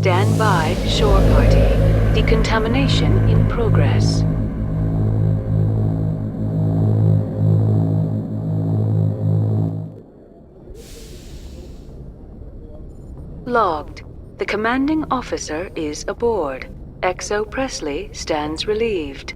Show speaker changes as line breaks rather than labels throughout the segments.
Stand by, shore party. Decontamination in progress. Logged. The commanding officer is aboard. XO Presley stands relieved.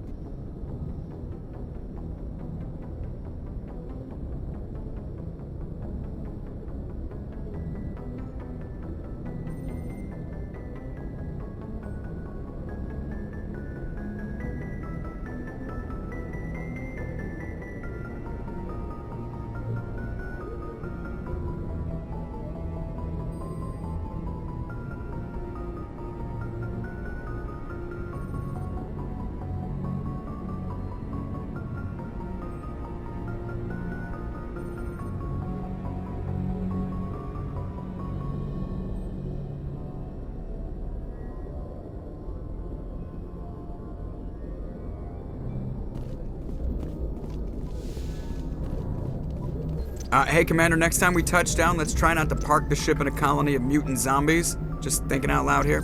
Hey, Commander, next time we touch down, let's try not to park the ship in a colony of mutant zombies. Just thinking out loud here.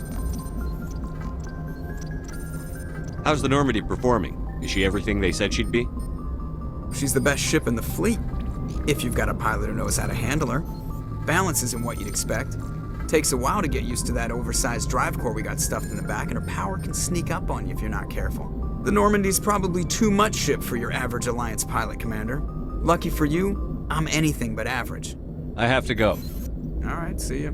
How's the Normandy performing? Is she everything they said she'd be?
She's the best ship in the fleet, if you've got a pilot who knows how to handle her. Balance isn't what you'd expect. Takes a while to get used to that oversized drive core we got stuffed in the back, and her power can sneak up on you if you're not careful. The Normandy's probably too much ship for your average Alliance pilot, Commander. Lucky for you, I'm anything but average.
I have to go.
All right, see ya.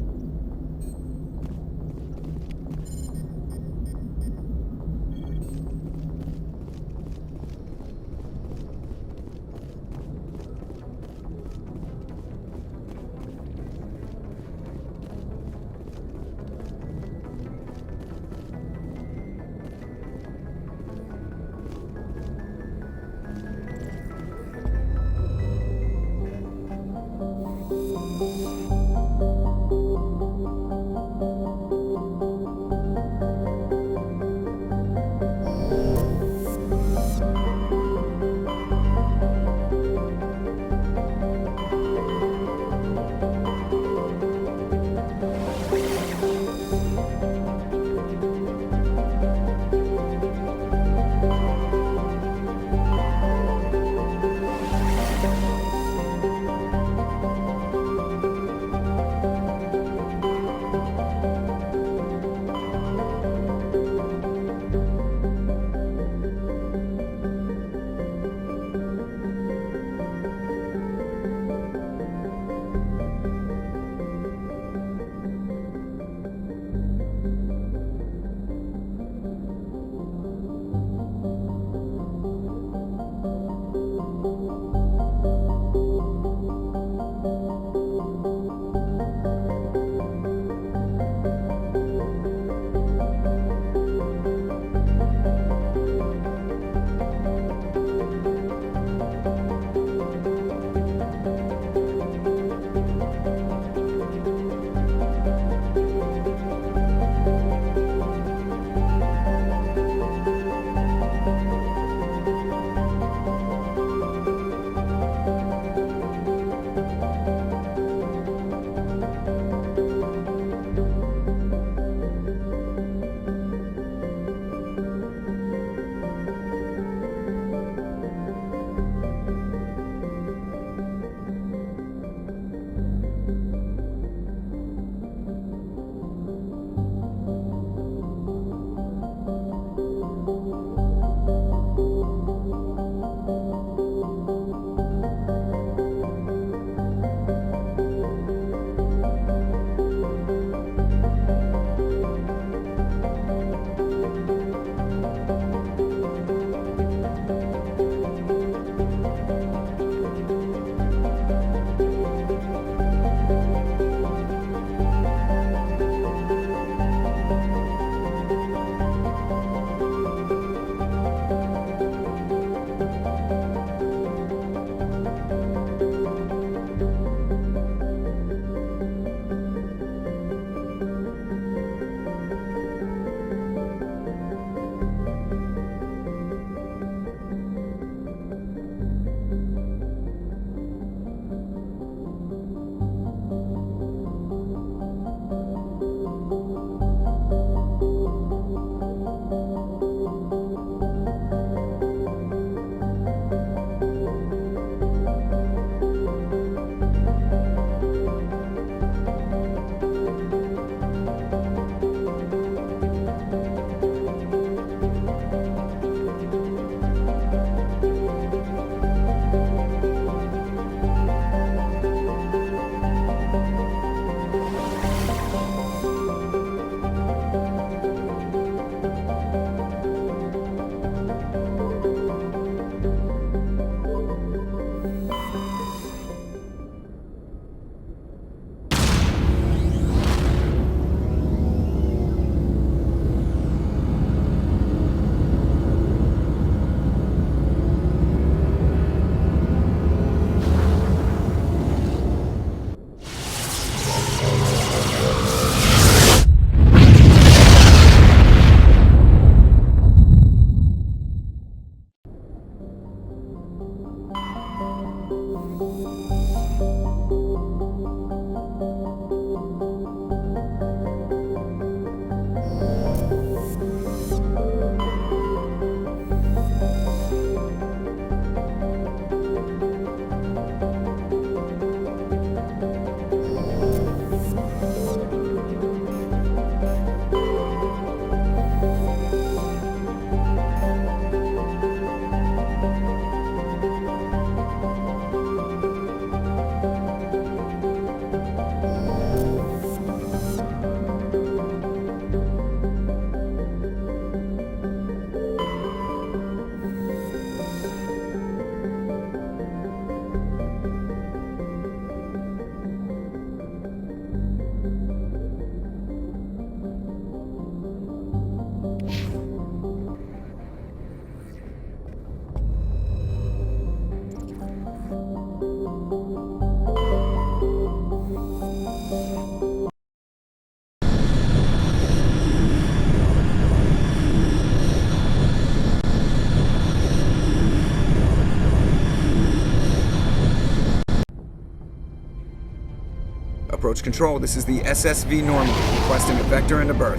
Approach control, this is the SSV Normandy, requesting a vector and a berth.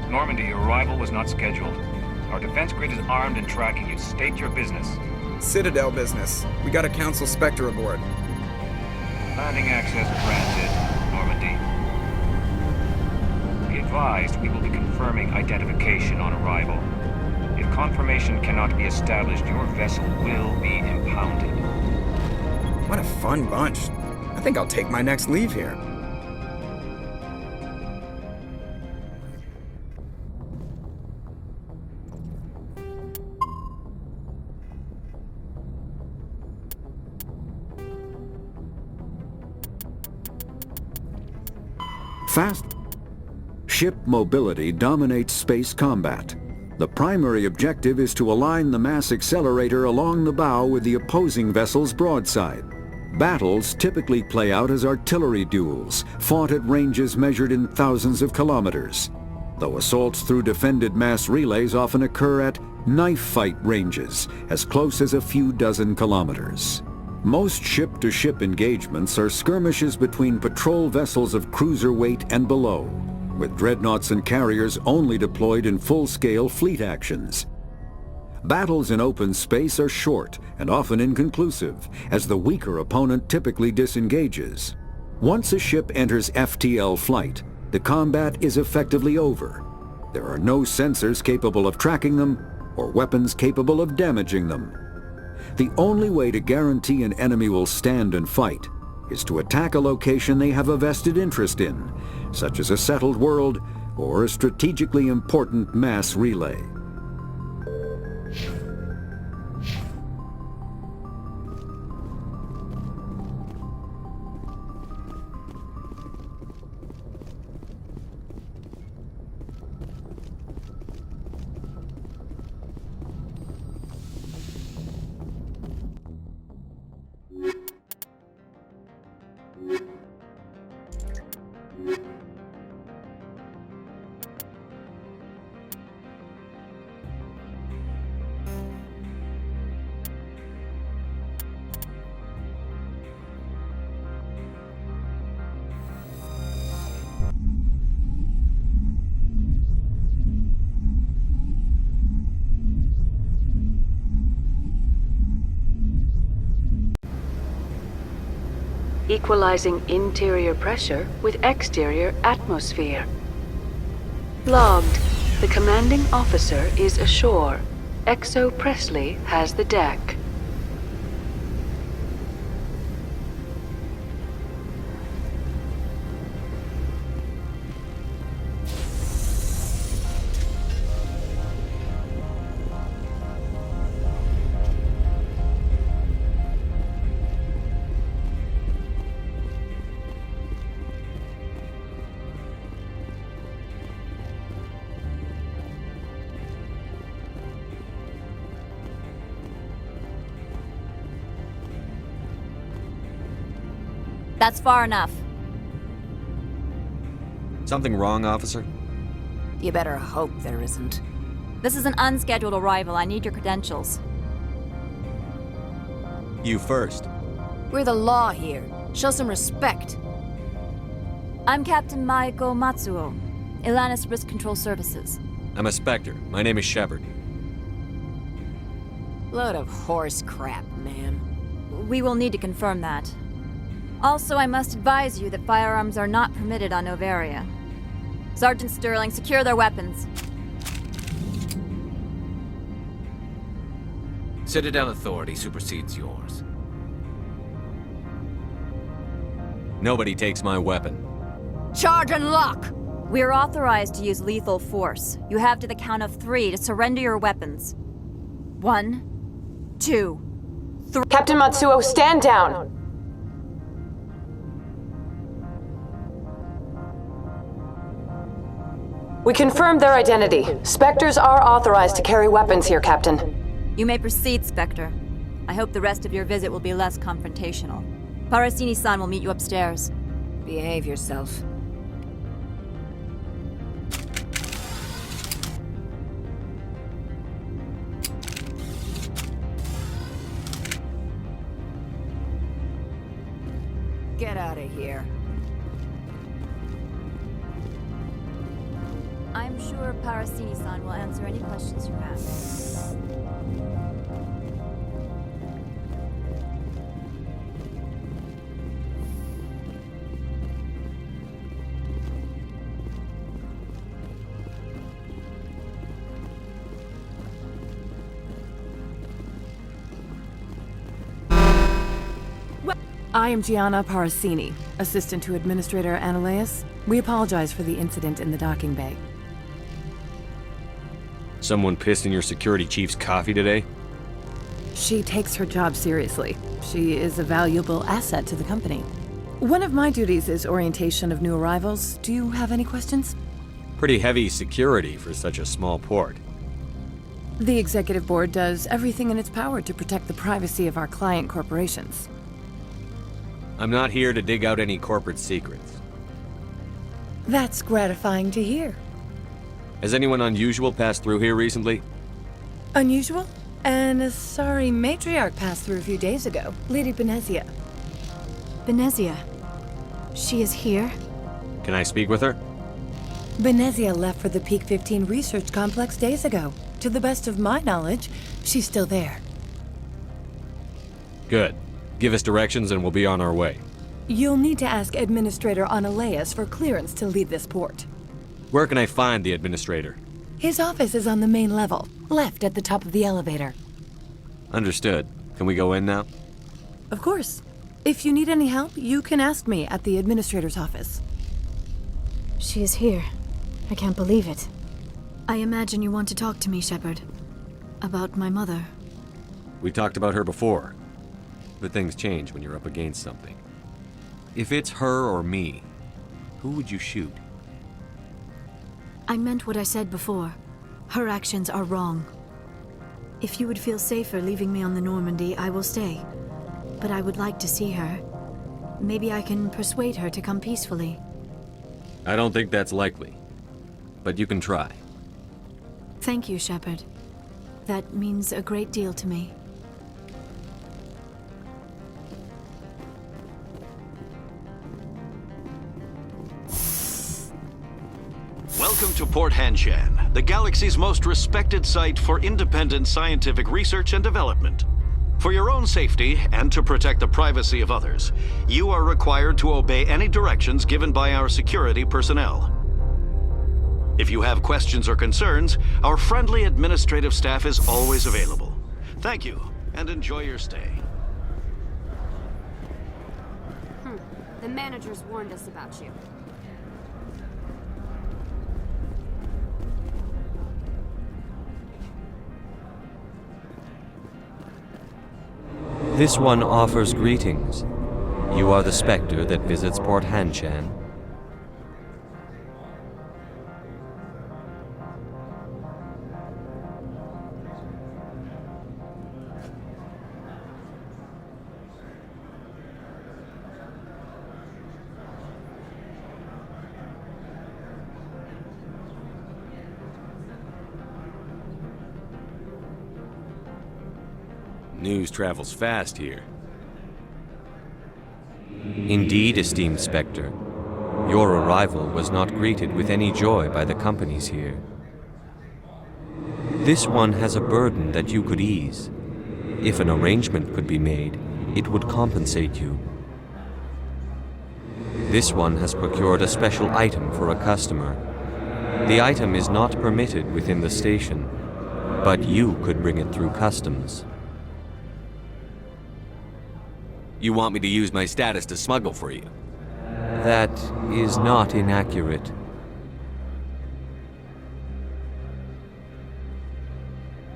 Normandy, your arrival was not scheduled. Our defense grid is armed and tracking you. State your business.
Citadel business. We got a Council Spectre aboard.
Landing access granted, Normandy. Be advised, we will be confirming identification on arrival. If confirmation cannot be established, your vessel will be impounded.
What a fun bunch. I think I'll take my next leave here.
Fast ship mobility dominates space combat. The primary objective is to align the mass accelerator along the bow with the opposing vessel's broadside. Battles typically play out as artillery duels, fought at ranges measured in thousands of kilometers, though assaults through defended mass relays often occur at knife fight ranges, as close as a few dozen kilometers. Most ship-to-ship engagements are skirmishes between patrol vessels of cruiser weight and below, with dreadnoughts and carriers only deployed in full-scale fleet actions. Battles in open space are short and often inconclusive, as the weaker opponent typically disengages. Once a ship enters FTL flight, the combat is effectively over. There are no sensors capable of tracking them or weapons capable of damaging them. The only way to guarantee an enemy will stand and fight is to attack a location they have a vested interest in, such as a settled world or a strategically important mass relay.
Equalizing interior pressure with exterior atmosphere. Logged. The commanding officer is ashore. Exo Presley has the deck.
That's far enough.
Something wrong, officer?
You better hope there isn't. This is an unscheduled arrival. I need your credentials.
You first.
We're the law here. Show some respect. I'm Captain Maiko Matsuo, Ilanis Risk Control Services.
I'm a Spectre. My name is Shepard.
Load of horse crap, ma'am. We will need to confirm that. Also, I must advise you that firearms are not permitted on Noveria. Sergeant Sterling, secure their weapons.
Citadel authority supersedes yours.
Nobody takes my weapon.
Charge and lock! We're authorized to use lethal force. You have to the count of 3 to surrender your weapons. 1, 2, 3.
Captain Matsuo, stand down! We confirmed their identity. Spectres are authorized to carry weapons here, Captain.
You may proceed, Spectre. I hope the rest of your visit will be less confrontational. Parasini-san will meet you upstairs. Behave yourself. Get out of here. I'm sure Parasini-san will answer any questions you have.
I am Gianna Parasini, assistant to Administrator Ananias. We apologize for the incident in the docking bay.
Someone pissed in your security chief's coffee today?
She takes her job seriously. She is a valuable asset to the company. One of my duties is orientation of new arrivals. Do you have any questions?
Pretty heavy security for such a small port.
The Executive Board does everything in its power to protect the privacy of our client corporations.
I'm not here to dig out any corporate secrets.
That's gratifying to hear.
Has anyone unusual passed through here recently?
Unusual? And a sorry matriarch passed through a few days ago, Lady Benezia.
Benezia. She is here?
Can I speak with her?
Benezia left for the Peak 15 research complex days ago. To the best of my knowledge, she's still there.
Good. Give us directions and we'll be on our way.
You'll need to ask Administrator Ananias for clearance to leave this port.
Where can I find the administrator?
His office is on the main level, left at the top of the elevator.
Understood. Can we go in now?
Of course. If you need any help, you can ask me at the Administrator's office.
She is here. I can't believe it. I imagine you want to talk to me, Shepard. About my mother.
We talked about her before. But things change when you're up against something. If it's her or me, who would you shoot?
I meant what I said before. Her actions are wrong. If you would feel safer leaving me on the Normandy, I will stay. But I would like to see her. Maybe I can persuade her to come peacefully.
I don't think that's likely. But you can try.
Thank you, Shepard. That means a great deal to me.
Welcome to Port Hanshan, the galaxy's most respected site for independent scientific research and development. For your own safety and to protect the privacy of others, you are required to obey any directions given by our security personnel. If you have questions or concerns, our friendly administrative staff is always available. Thank you, and enjoy your stay.
The managers warned us about you.
This one offers greetings. You are the Spectre that visits Port Hanshan.
News travels fast here.
Indeed, esteemed Spectre. Your arrival was not greeted with any joy by the companies here. This one has a burden that you could ease. If an arrangement could be made, it would compensate you. This one has procured a special item for a customer. The item is not permitted within the station, but you could bring it through customs.
You want me to use my status to smuggle for you?
That is not inaccurate.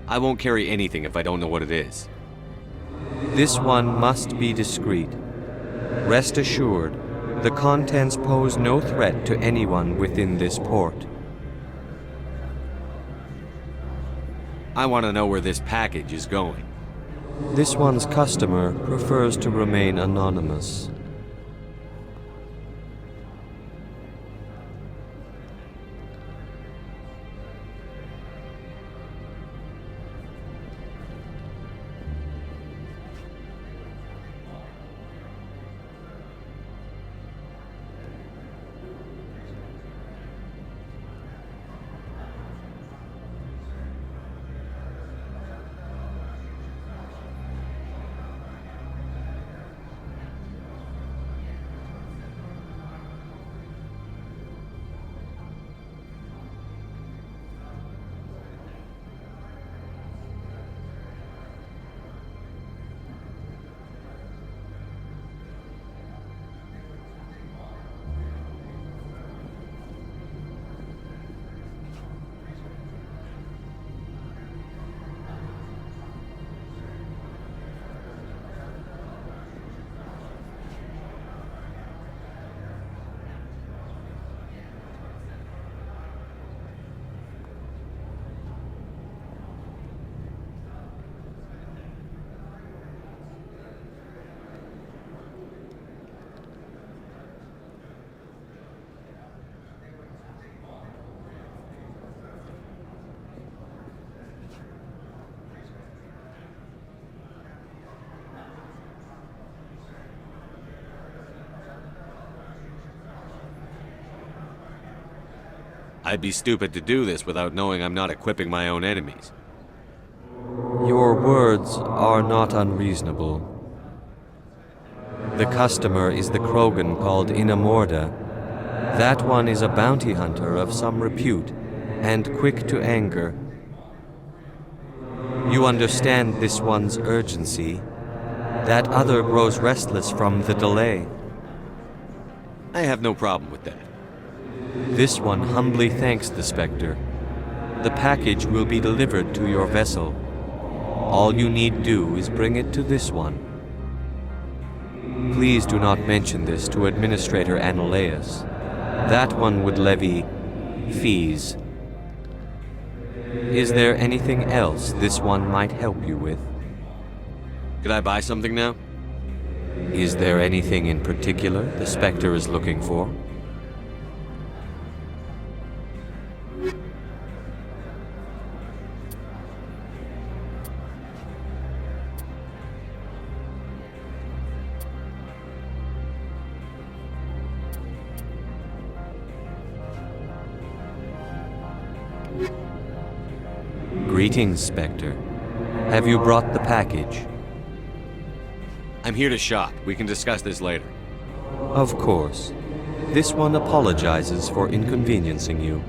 I won't carry anything if I don't know what it is.
This one must be discreet. Rest assured, the contents pose no threat to anyone within this port.
I want to know where this package is going.
This one's customer prefers to remain anonymous.
I'd be stupid to do this without knowing I'm not equipping my own enemies.
Your words are not unreasonable. The customer is the Krogan called Inamorda. That one is a bounty hunter of some repute, and quick to anger. You understand this one's urgency. That other grows restless from the delay.
I have no problem with that.
This one humbly thanks the Spectre. The package will be delivered to your vessel. All you need do is bring it to this one. Please do not mention this to Administrator Anoleus. That one would levy fees. Is there anything else this one might help you with?
Could I buy something now?
Is there anything in particular the Spectre is looking for? Greetings, Spectre. Have you brought the package?
I'm here to shop. We can discuss this later.
Of course. This one apologizes for inconveniencing you.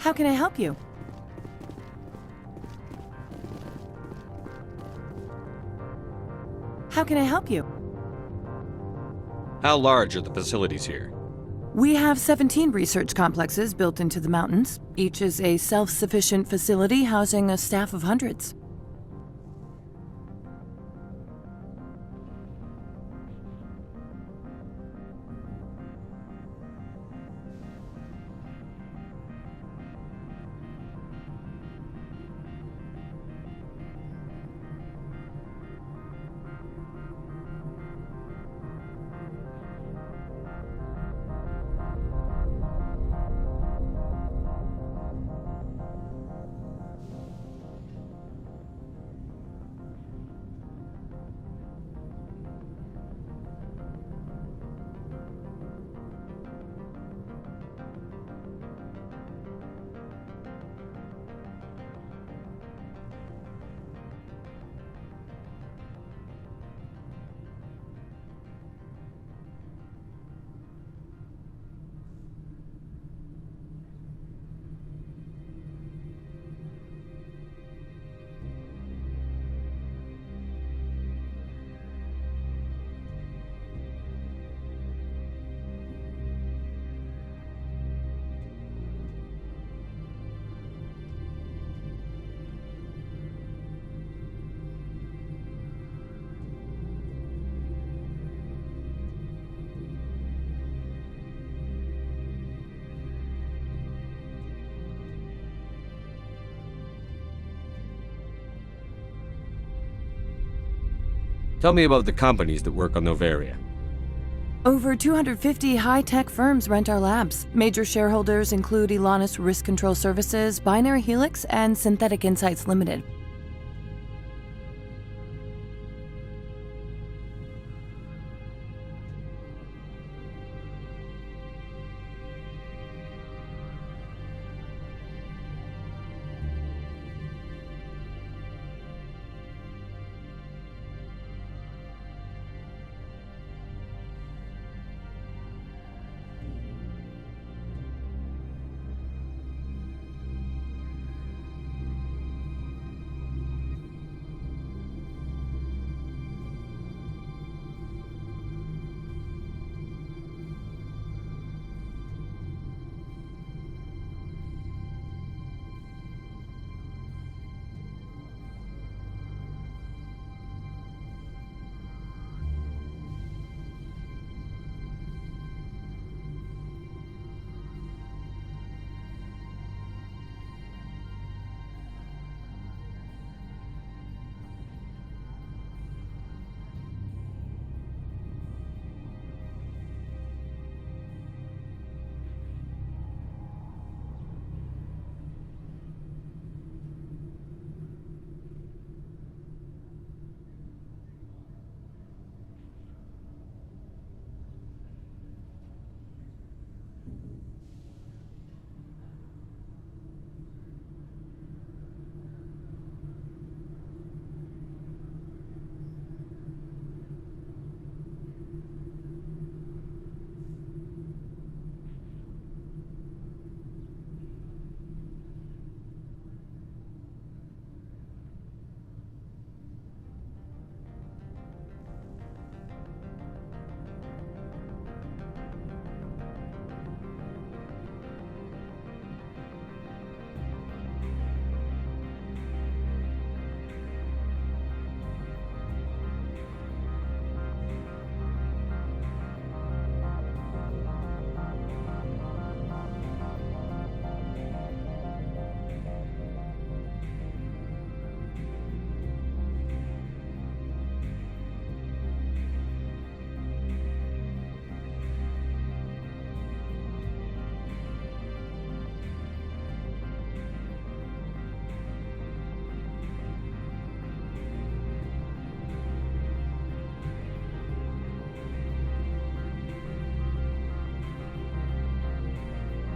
How can I help you? How can I help you?
How large are the facilities here?
We have 17 research complexes built into the mountains. Each is a self-sufficient facility housing a staff of hundreds.
Tell me about the companies that work on Noveria.
Over 250 high-tech firms rent our labs. Major shareholders include Elanus Risk Control Services, Binary Helix, and Synthetic Insights Limited.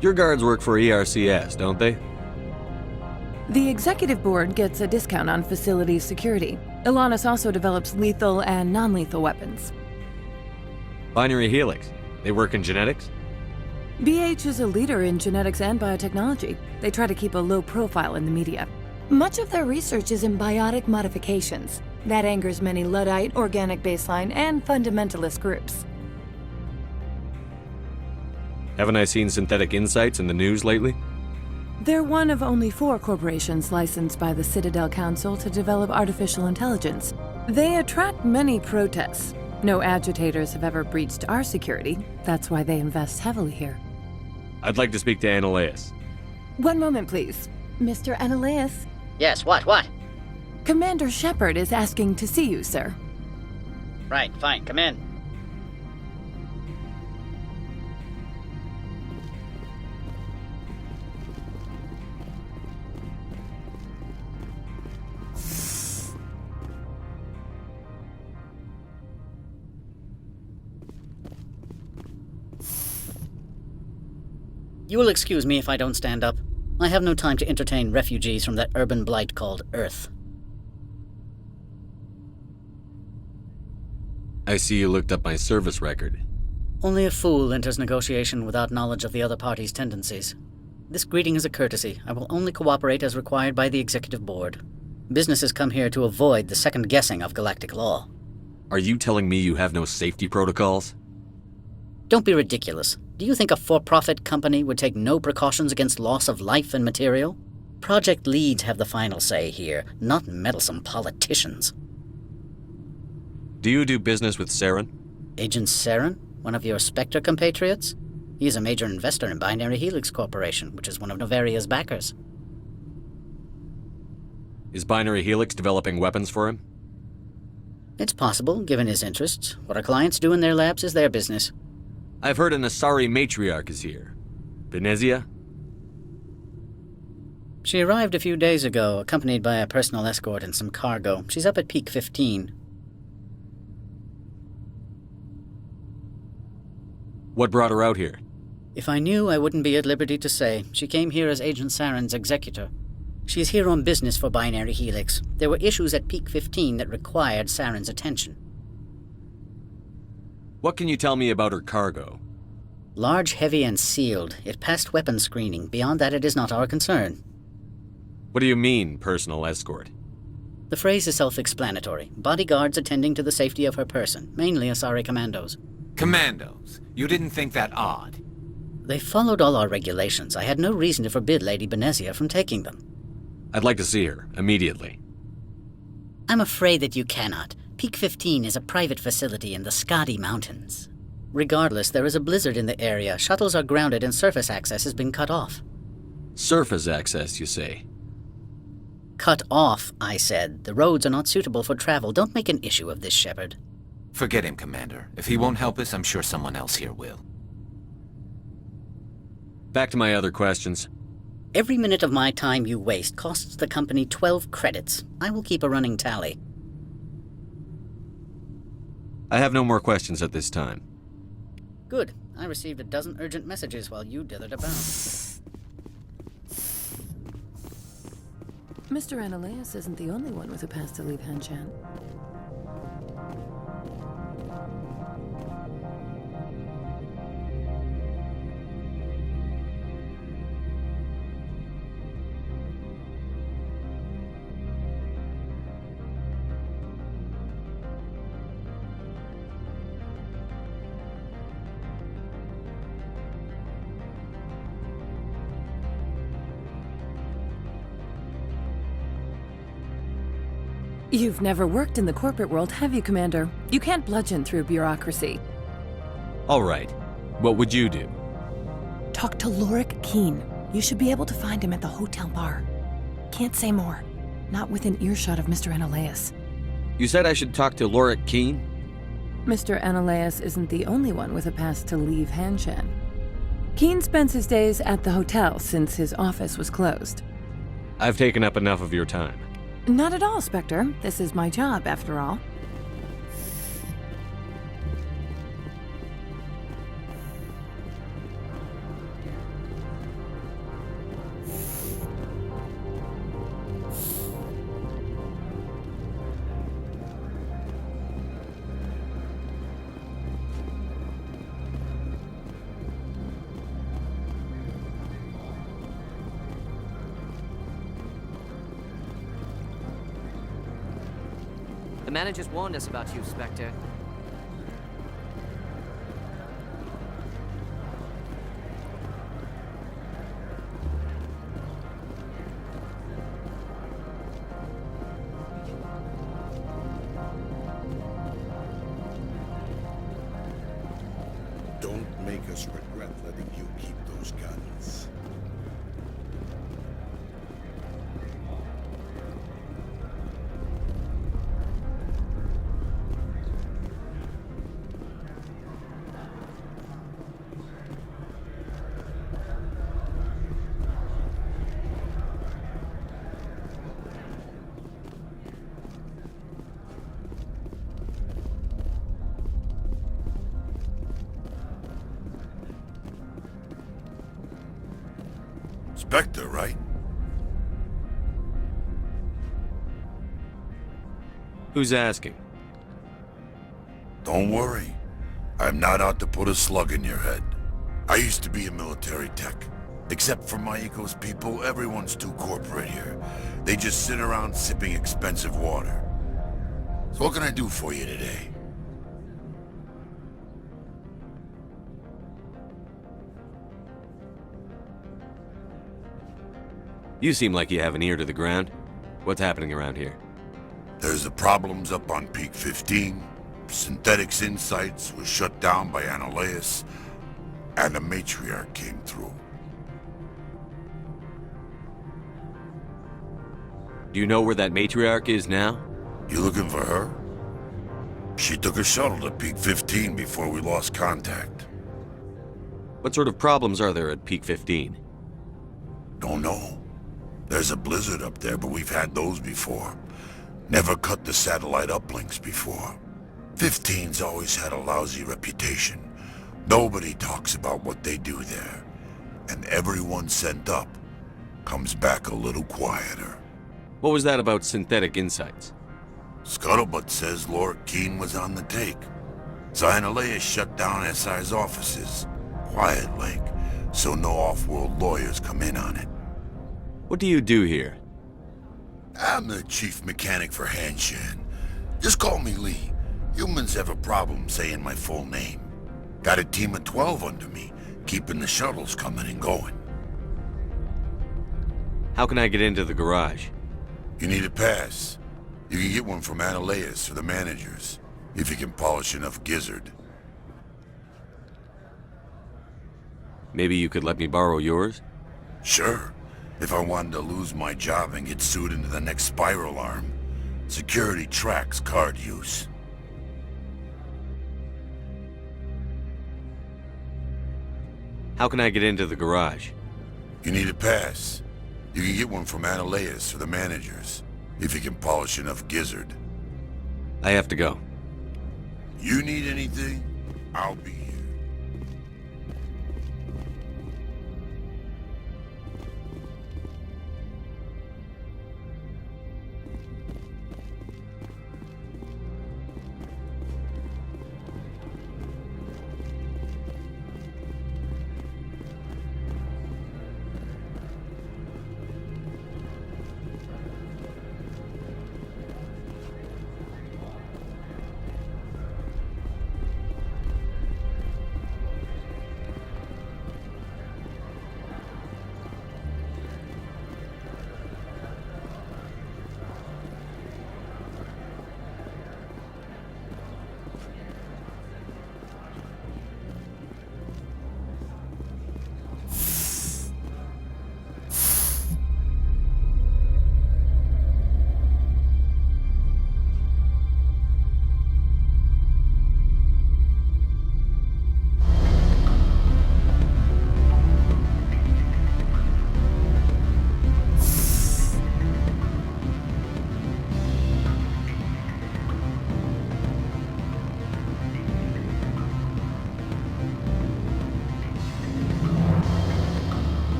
Your guards work for ERCS, don't they?
The executive board gets a discount on facility security. Elanus also develops lethal and non-lethal weapons.
Binary Helix. They work in genetics?
BH is a leader in genetics and biotechnology. They try to keep a low profile in the media. Much of their research is in biotic modifications. That angers many Luddite, organic baseline, and fundamentalist groups.
Haven't I seen Synthetic Insights in the news lately?
They're one of only 4 corporations licensed by the Citadel Council to develop artificial intelligence. They attract many protests. No agitators have ever breached our security. That's why they invest heavily here.
I'd like to speak to Annaleus.
One moment, please. Mr. Annaleus?
Yes, what?
Commander Shepard is asking to see you, sir.
Right, fine, come in. You will excuse me if I don't stand up. I have no time to entertain refugees from that urban blight called Earth.
I see you looked up my service record.
Only a fool enters negotiation without knowledge of the other party's tendencies. This greeting is a courtesy. I will only cooperate as required by the Executive Board. Businesses come here to avoid the second guessing of galactic law.
Are you telling me you have no safety protocols?
Don't be ridiculous. Do you think a for-profit company would take no precautions against loss of life and material? Project leads have the final say here, not meddlesome politicians.
Do you do business with Saren?
Agent Saren? One of your Spectre compatriots? He is a major investor in Binary Helix Corporation, which is one of Novaria's backers.
Is Binary Helix developing weapons for him?
It's possible, given his interests. What our clients do in their labs is their business.
I've heard an Asari matriarch is here. Benezia?
She arrived a few days ago, accompanied by a personal escort and some cargo. She's up at Peak 15.
What brought her out here?
If I knew, I wouldn't be at liberty to say. She came here as Agent Saren's executor. She's here on business for Binary Helix. There were issues at Peak 15 that required Saren's attention.
What can you tell me about her cargo?
Large, heavy, and sealed. It passed weapons screening. Beyond that, it is not our concern.
What do you mean, personal escort?
The phrase is self-explanatory. Bodyguards attending to the safety of her person, mainly Asari commandos.
Commandos? You didn't think that odd?
They followed all our regulations. I had no reason to forbid Lady Benezia from taking them.
I'd like to see her, immediately.
I'm afraid that you cannot. Peak 15 is a private facility in the Skadi Mountains. Regardless, there is a blizzard in the area. Shuttles are grounded and surface access has been cut off.
Surface access, you say?
Cut off, I said. The roads are not suitable for travel. Don't make an issue of this, Shepard.
Forget him, Commander. If he won't help us, I'm sure someone else here will.
Back to my other questions.
Every minute of my time you waste costs the company 12 credits. I will keep a running tally.
I have no more questions at this time.
Good. I received a dozen urgent messages while you dithered about.
Mr. Annaleus isn't the only one with a pass to leave Hanshan. You've never worked in the corporate world, have you, Commander? You can't bludgeon through bureaucracy.
All right. What would you do?
Talk to Lorik Keen. You should be able to find him at the hotel bar. Can't say more. Not within earshot of Mr. Annaleus.
You said I should talk to Lorik Keen?
Mr. Annaleus isn't the only one with a pass to leave Hanshan. Keen spends his days at the hotel since his office was closed.
I've taken up enough of your time.
Not at all, Spectre. This is my job, after all.
The managers warned us about you, Spectre.
Don't make us regret letting you keep those guns. Spectre, right?
Who's asking?
Don't worry. I'm not out to put a slug in your head. I used to be a military tech. Except for Maiko's people, everyone's too corporate here. They just sit around sipping expensive water. So what can I do for you today?
You seem like you have an ear to the ground. What's happening around here?
There's the problems up on Peak 15. Synthetics Insights was shut down by Analeus, and the Matriarch came through.
Do you know where that Matriarch is now?
You looking for her? She took a shuttle to Peak 15 before we lost contact.
What sort of problems are there at Peak 15?
Don't know. There's a blizzard up there, but we've had those before. Never cut the satellite uplinks before. 15's always had a lousy reputation. Nobody talks about what they do there. And everyone sent up comes back a little quieter.
What was that about Synthetic Insights?
Scuttlebutt says Lord Keene was on the take. So Analeus shut down SI's offices. Quiet like, so no off-world lawyers come in on it.
What do you do here?
I'm the chief mechanic for Hanshan. Just call me Lee. Humans have a problem saying my full name. Got a team of 12 under me, keeping the shuttles coming and going.
How can I get into the garage?
You need a pass. You can get one from Analeus or the managers, if you can polish enough gizzard.
Maybe you could let me borrow yours?
Sure. If I wanted to lose my job and get sued into the next spiral arm, security tracks card use.
How can I get into the garage?
You need a pass. You can get one from Analeus or the managers, if you can polish enough gizzard.
I have to go.
You need anything? I'll be here.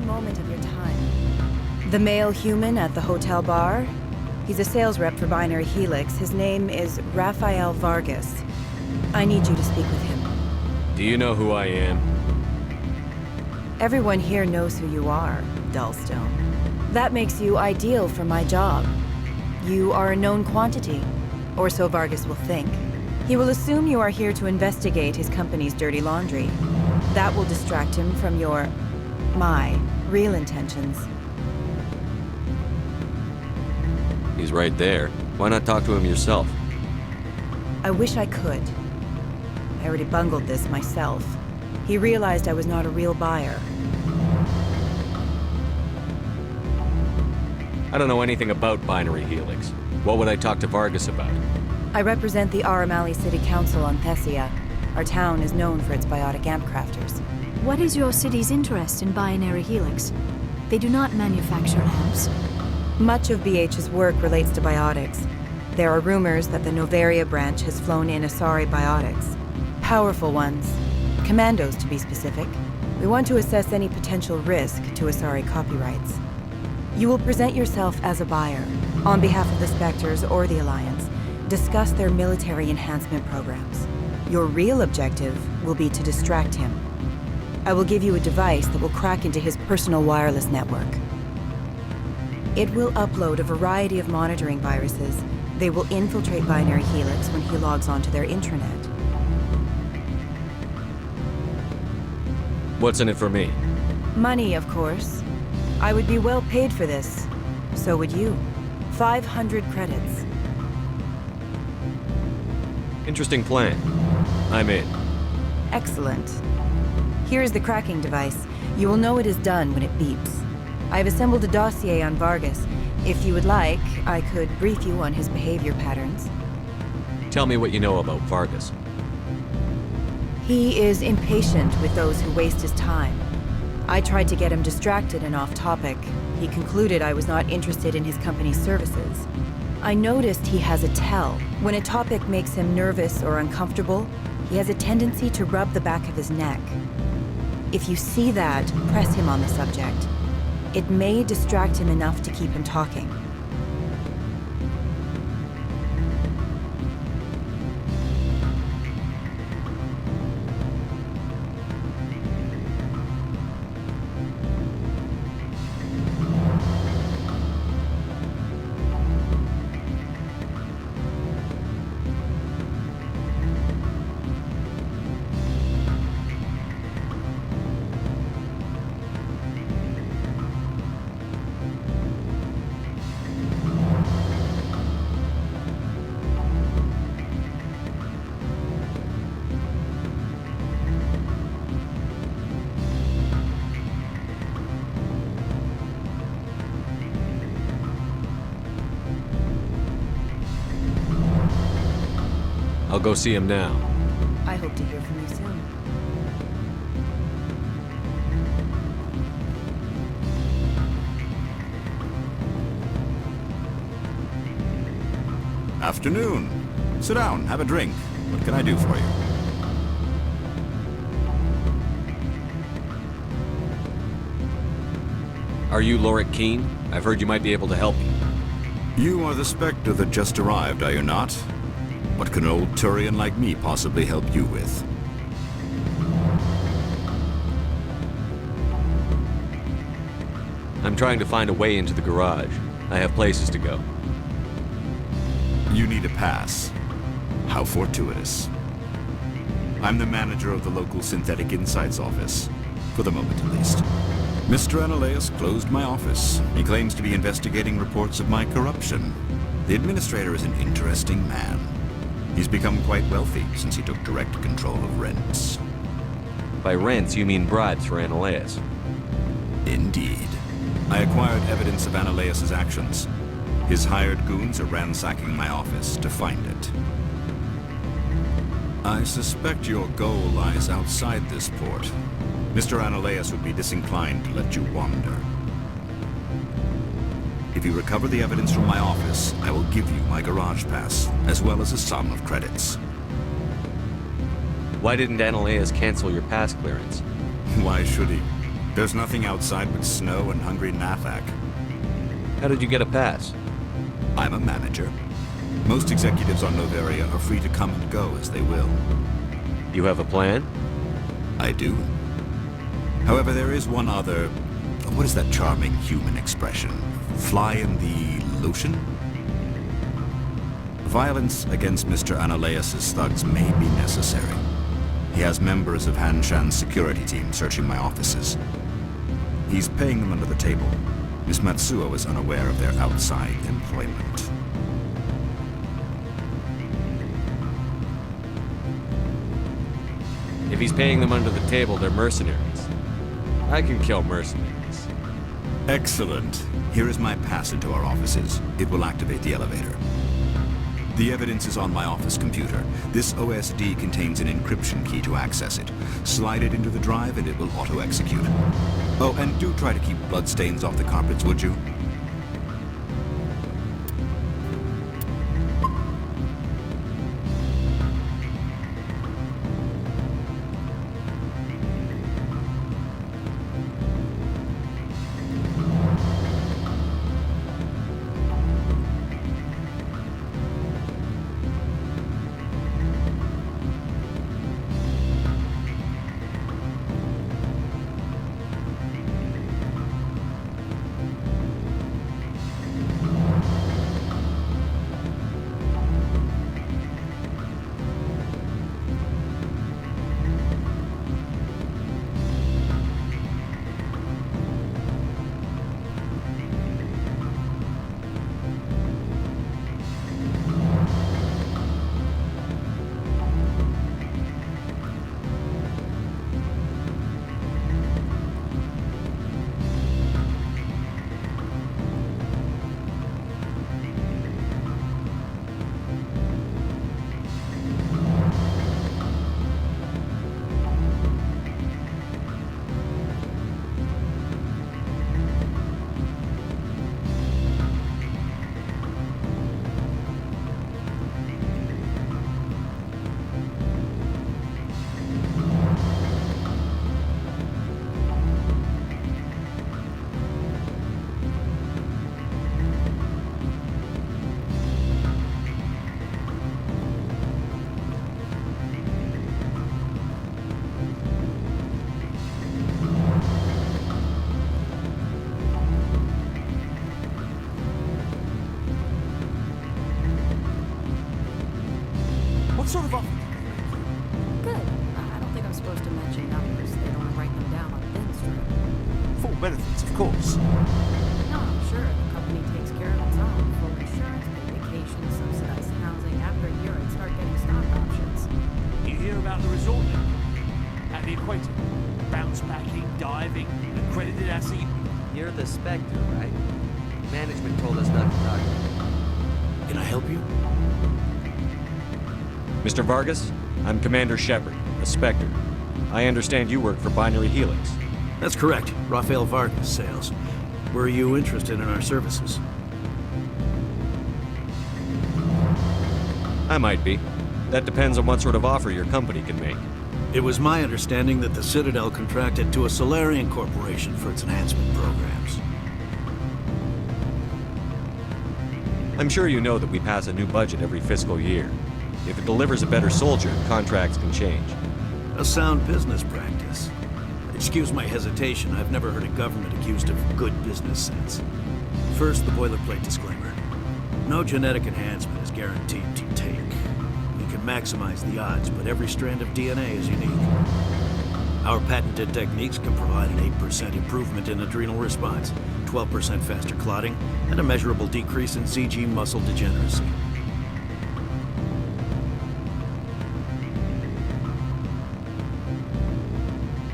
moment of your time. The male human at the hotel bar? He's a sales rep for Binary Helix. His name is Rafael Vargas. I need you to speak with him.
Do you know who I am?
Everyone here knows who you are, Dullstone. That makes you ideal for my job. You are a known quantity, or so Vargas will think. He will assume you are here to investigate his company's dirty laundry. That will distract him from my real intentions.
He's right there. Why not talk to him yourself?
I wish I could. I already bungled this myself. He realized I was not a real buyer.
I don't know anything about Binary Helix. What would I talk to Vargas about?
I represent the Aramali City Council on Thessia. Our town is known for its biotic amp crafters.
What is your city's interest in Binary Helix? They do not manufacture amps.
Much of BH's work relates to biotics. There are rumors that the Noveria branch has flown in Asari biotics. Powerful ones. Commandos, to be specific. We want to assess any potential risk to Asari copyrights. You will present yourself as a buyer, on behalf of the Spectres or the Alliance. Discuss their military enhancement programs. Your real objective will be to distract him. I will give you a device that will crack into his personal wireless network. It will upload a variety of monitoring viruses. They will infiltrate Binary Helix when he logs onto their intranet.
What's in it for me?
Money, of course. I would be well paid for this. So would you. 500 credits.
Interesting plan. I'm in.
Excellent. Here is the cracking device. You will know it is done when it beeps. I have assembled a dossier on Vargas. If you would like, I could brief you on his behavior patterns.
Tell me what you know about Vargas.
He is impatient with those who waste his time. I tried to get him distracted and off topic. He concluded I was not interested in his company's services. I noticed he has a tell. When a topic makes him nervous or uncomfortable, he has a tendency to rub the back of his neck. If you see that, press him on the subject. It may distract him enough to keep him talking.
I'll go see him now.
I hope to hear from you soon.
Afternoon. Sit down, have a drink. What can I do for you?
Are you Lorik Keene? I've heard you might be able to help me.
You are the Spectre that just arrived, are you not? What can an old Turian like me possibly help you with?
I'm trying to find a way into the garage. I have places to go.
You need a pass. How fortuitous. I'm the manager of the local Synthetic Insights office. For the moment, at least. Mr. Analeas closed my office. He claims to be investigating reports of my corruption. The administrator is an interesting man. He's become quite wealthy since he took direct control of rents.
By rents, you mean bribes for Analeas?
Indeed. I acquired evidence of Analeas' actions. His hired goons are ransacking my office to find it. I suspect your goal lies outside this port. Mr. Analeas would be disinclined to let you wander. If you recover the evidence from my office, I will give you my garage pass, as well as a sum of credits.
Why didn't Analeas cancel your pass clearance?
Why should he? There's nothing outside but snow and hungry Nathak.
How did you get a pass?
I'm a manager. Most executives on Noveria are free to come and go as they will.
You have a plan?
I do. However, there is one other... What is that charming human expression? Fly in the lotion? Violence against Mr. Analaeus' thugs may be necessary. He has members of Han Shan's security team searching my offices. He's paying them under the table. Miss Matsuo is unaware of their outside employment.
If he's paying them under the table, they're mercenaries. I can kill mercenaries.
Excellent. Here is my pass into our offices. It will activate the elevator. The evidence is on my office computer. This OSD contains an encryption key to access it. Slide it into the drive and it will auto-execute. Oh, and do try to keep bloodstains off the carpets, would you?
What sort of offer?
Good. I don't think I'm supposed to mention numbers. They don't write them down on thin strip.
Full benefits, of course.
No, I'm sure the company takes care of its own. Full insurance, paid vacations, subsidized housing. After a year, I'd start getting stock options.
You hear about the resort then? At the equator. Bounce backing, diving, accredited asset.
You're the Spectre, right? Management told us not to talk.
Can I help you?
Mr. Vargas, I'm Commander Shepard, a Spectre. I understand you work for Binary Helix.
That's correct. Rafael Vargas, sales. Were you interested in our services?
I might be. That depends on what sort of offer your company can make.
It was my understanding that the Citadel contracted to a Solarian corporation for its enhancement programs.
I'm sure you know that we pass a new budget every fiscal year. If it delivers a better soldier, contracts can change.
A sound business practice. Excuse my hesitation, I've never heard a government accused of good business sense. First, the boilerplate disclaimer. No genetic enhancement is guaranteed to take. We can maximize the odds, but every strand of DNA is unique. Our patented techniques can provide an 8% improvement in adrenal response, 12% faster clotting, and a measurable decrease in CG muscle degeneracy.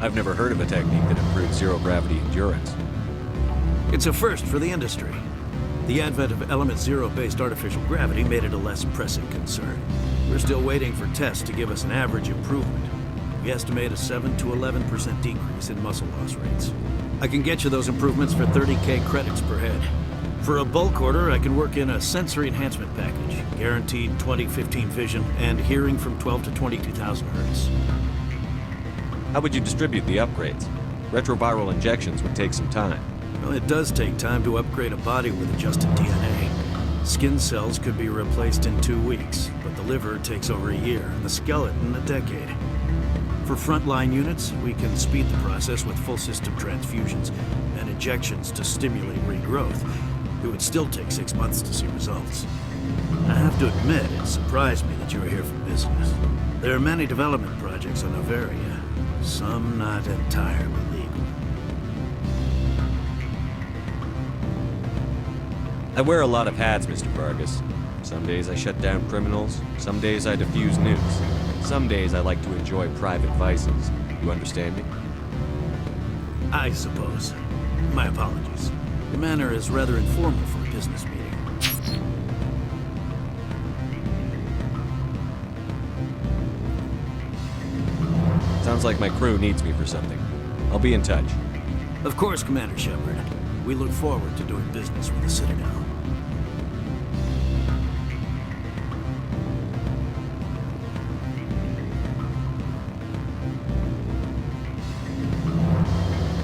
I've never heard of a technique that improves zero-gravity endurance.
It's a first for the industry. The advent of Element Zero-based artificial gravity made it a less pressing concern. We're still waiting for tests to give us an average improvement. We estimate a 7 to 11% decrease in muscle loss rates. I can get you those improvements for 30K credits per head. For a bulk order, I can work in a sensory enhancement package, guaranteed 20/15 vision, and hearing from 12 to 22,000 hertz.
How would you distribute the upgrades? Retroviral injections would take some time.
Well, it does take time to upgrade a body with adjusted DNA. Skin cells could be replaced in 2 weeks, but the liver takes over a year, and the skeleton a decade. For frontline units, we can speed the process with full system transfusions and injections to stimulate regrowth. It would still take 6 months to see results. I have to admit, it surprised me that you were here for business. There are many development projects on Noveria, some not entirely legal.
I wear a lot of hats, Mr. Vargas. Some days I shut down criminals, some days I defuse nukes. Some days I like to enjoy private vices. You understand me?
I suppose. My apologies. The manner is rather informal for a business meeting.
Sounds like my crew needs me for something. I'll be in touch.
Of course, Commander Shepard. We look forward to doing business with the Citadel.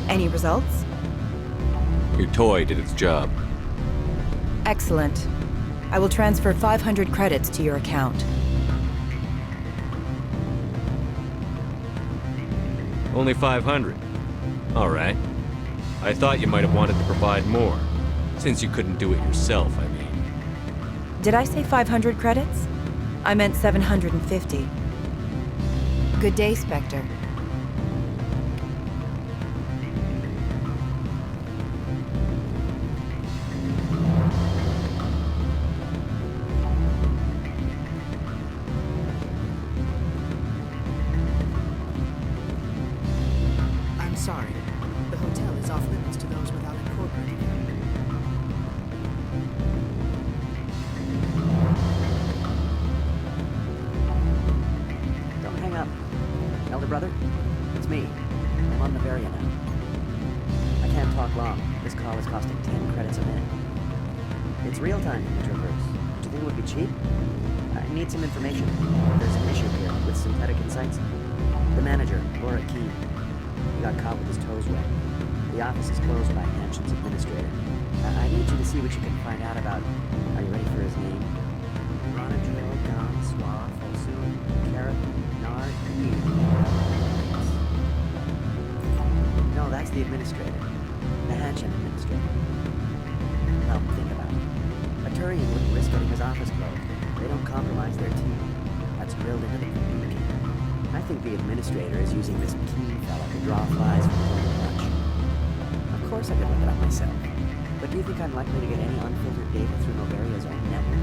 Any results?
Your toy did its job.
Excellent. I will transfer 500 credits to your account.
Only 500. All right. I thought you might have wanted to provide more. Since you couldn't do it yourself, I mean.
Did I say 500 credits? I meant 750. Good day, Spectre.
I'm sorry. The hotel is off limits to those without a corporate account.
Don't hang up. Elder brother, it's me. I'm on Noveria now. I can't talk long. This call is costing 10 credits a minute. It's real time from the Traverse. Do you think it would be cheap? I need some information. There's an issue here with Synthetic Insights. The manager, Laura Keene, he got caught with his toes wet. The office is closed by Hanshen's administrator. I need you to see what you can find out about... Are you ready for his name? Ronadril, Gam, Swar, Fosun, Carrot, Nard, E. No, that's the administrator. The Hanshen administrator. Well, think about it. A Turian wouldn't risk getting his office closed. They don't compromise their team. That's drilled into the community. I think the administrator is using this Keene fella to draw flies from his own bunch. Of course I could look it up myself. But do you think I'm likely to get any unfiltered data through Noveria's own network?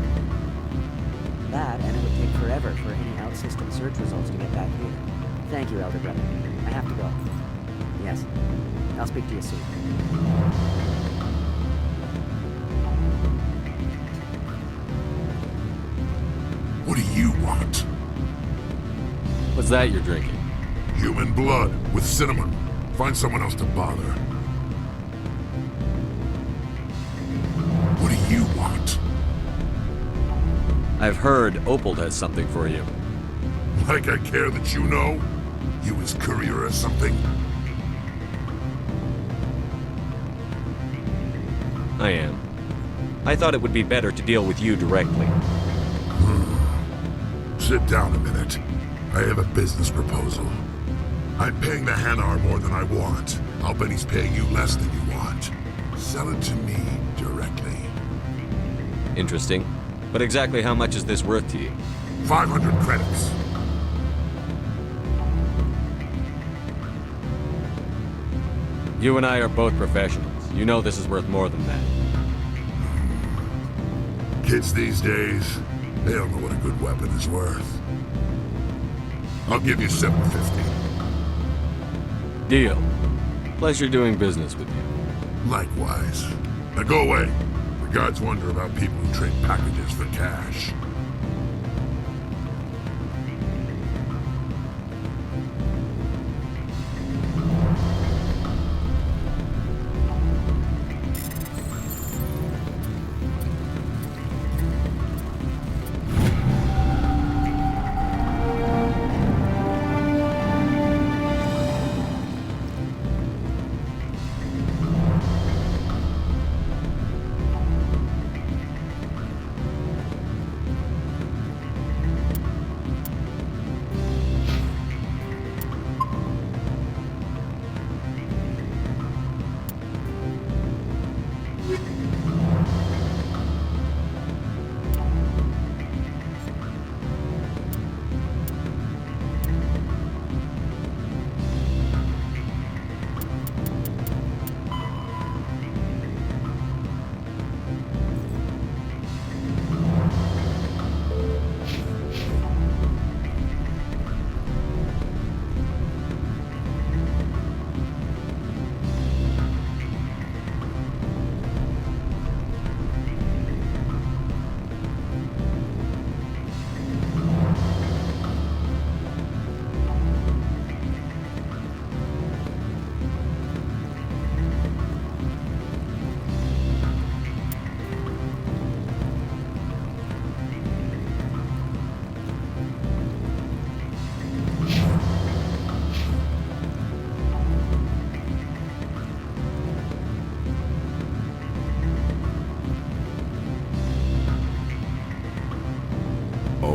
That, and it would take forever for any out-system search results to get back here. Thank you, Elder Brother. I have to go. Yes. I'll speak to you soon.
What do you want?
What's that you're drinking?
Human blood with cinnamon. Find someone else to bother. What do you want?
I've heard Opal has something for you.
Like I care that you know? You his courier or something?
I am. I thought it would be better to deal with you directly.
Sit down a minute. I have a business proposal. I'm paying the Hanar more than I want. I'll bet he's paying you less than you want. Sell it to me directly.
Interesting. But exactly how much is this worth to you?
500 credits.
You and I are both professionals. You know this is worth more than that.
Kids these days, they don't know what a good weapon is worth. I'll give you 750.
Deal. Pleasure doing business with you.
Likewise. Now go away. The guards wonder about people who trade packages for cash.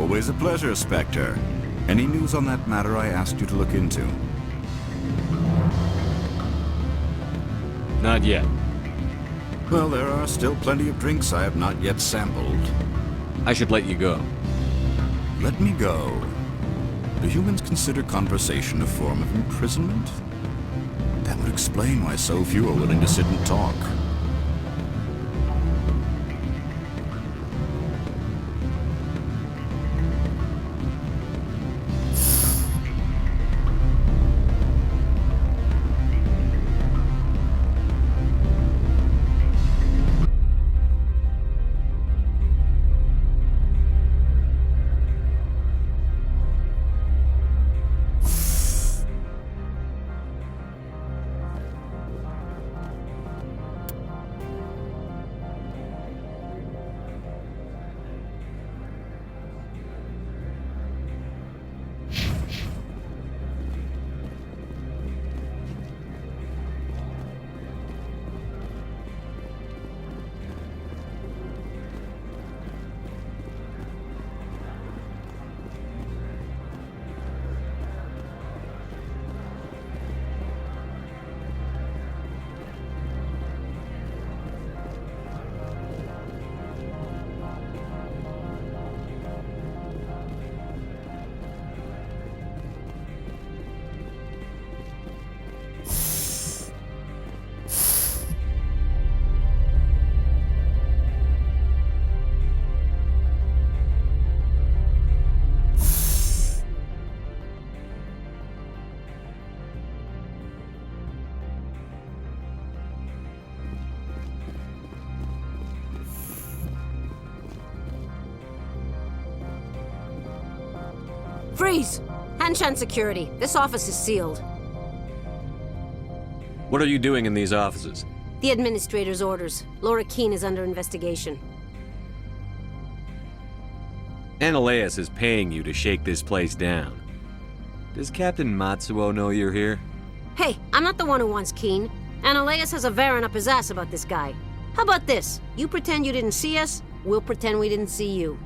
Always a pleasure, Spectre. Any news on that matter I asked you to look into?
Not yet.
Well, there are still plenty of drinks I have not yet sampled.
I should let you go.
Let me go. Do humans consider conversation a form of imprisonment? That would explain why so few are willing to sit and talk.
Freeze! Hanshan security. This office is sealed.
What are you doing in these offices?
The administrator's orders. Laura Keene is under investigation.
Analeus is paying you to shake this place down. Does Captain Matsuo know you're here?
Hey, I'm not the one who wants Keene. Analeus has a Varen up his ass about this guy. How about this? You pretend you didn't see us, we'll pretend we didn't see you.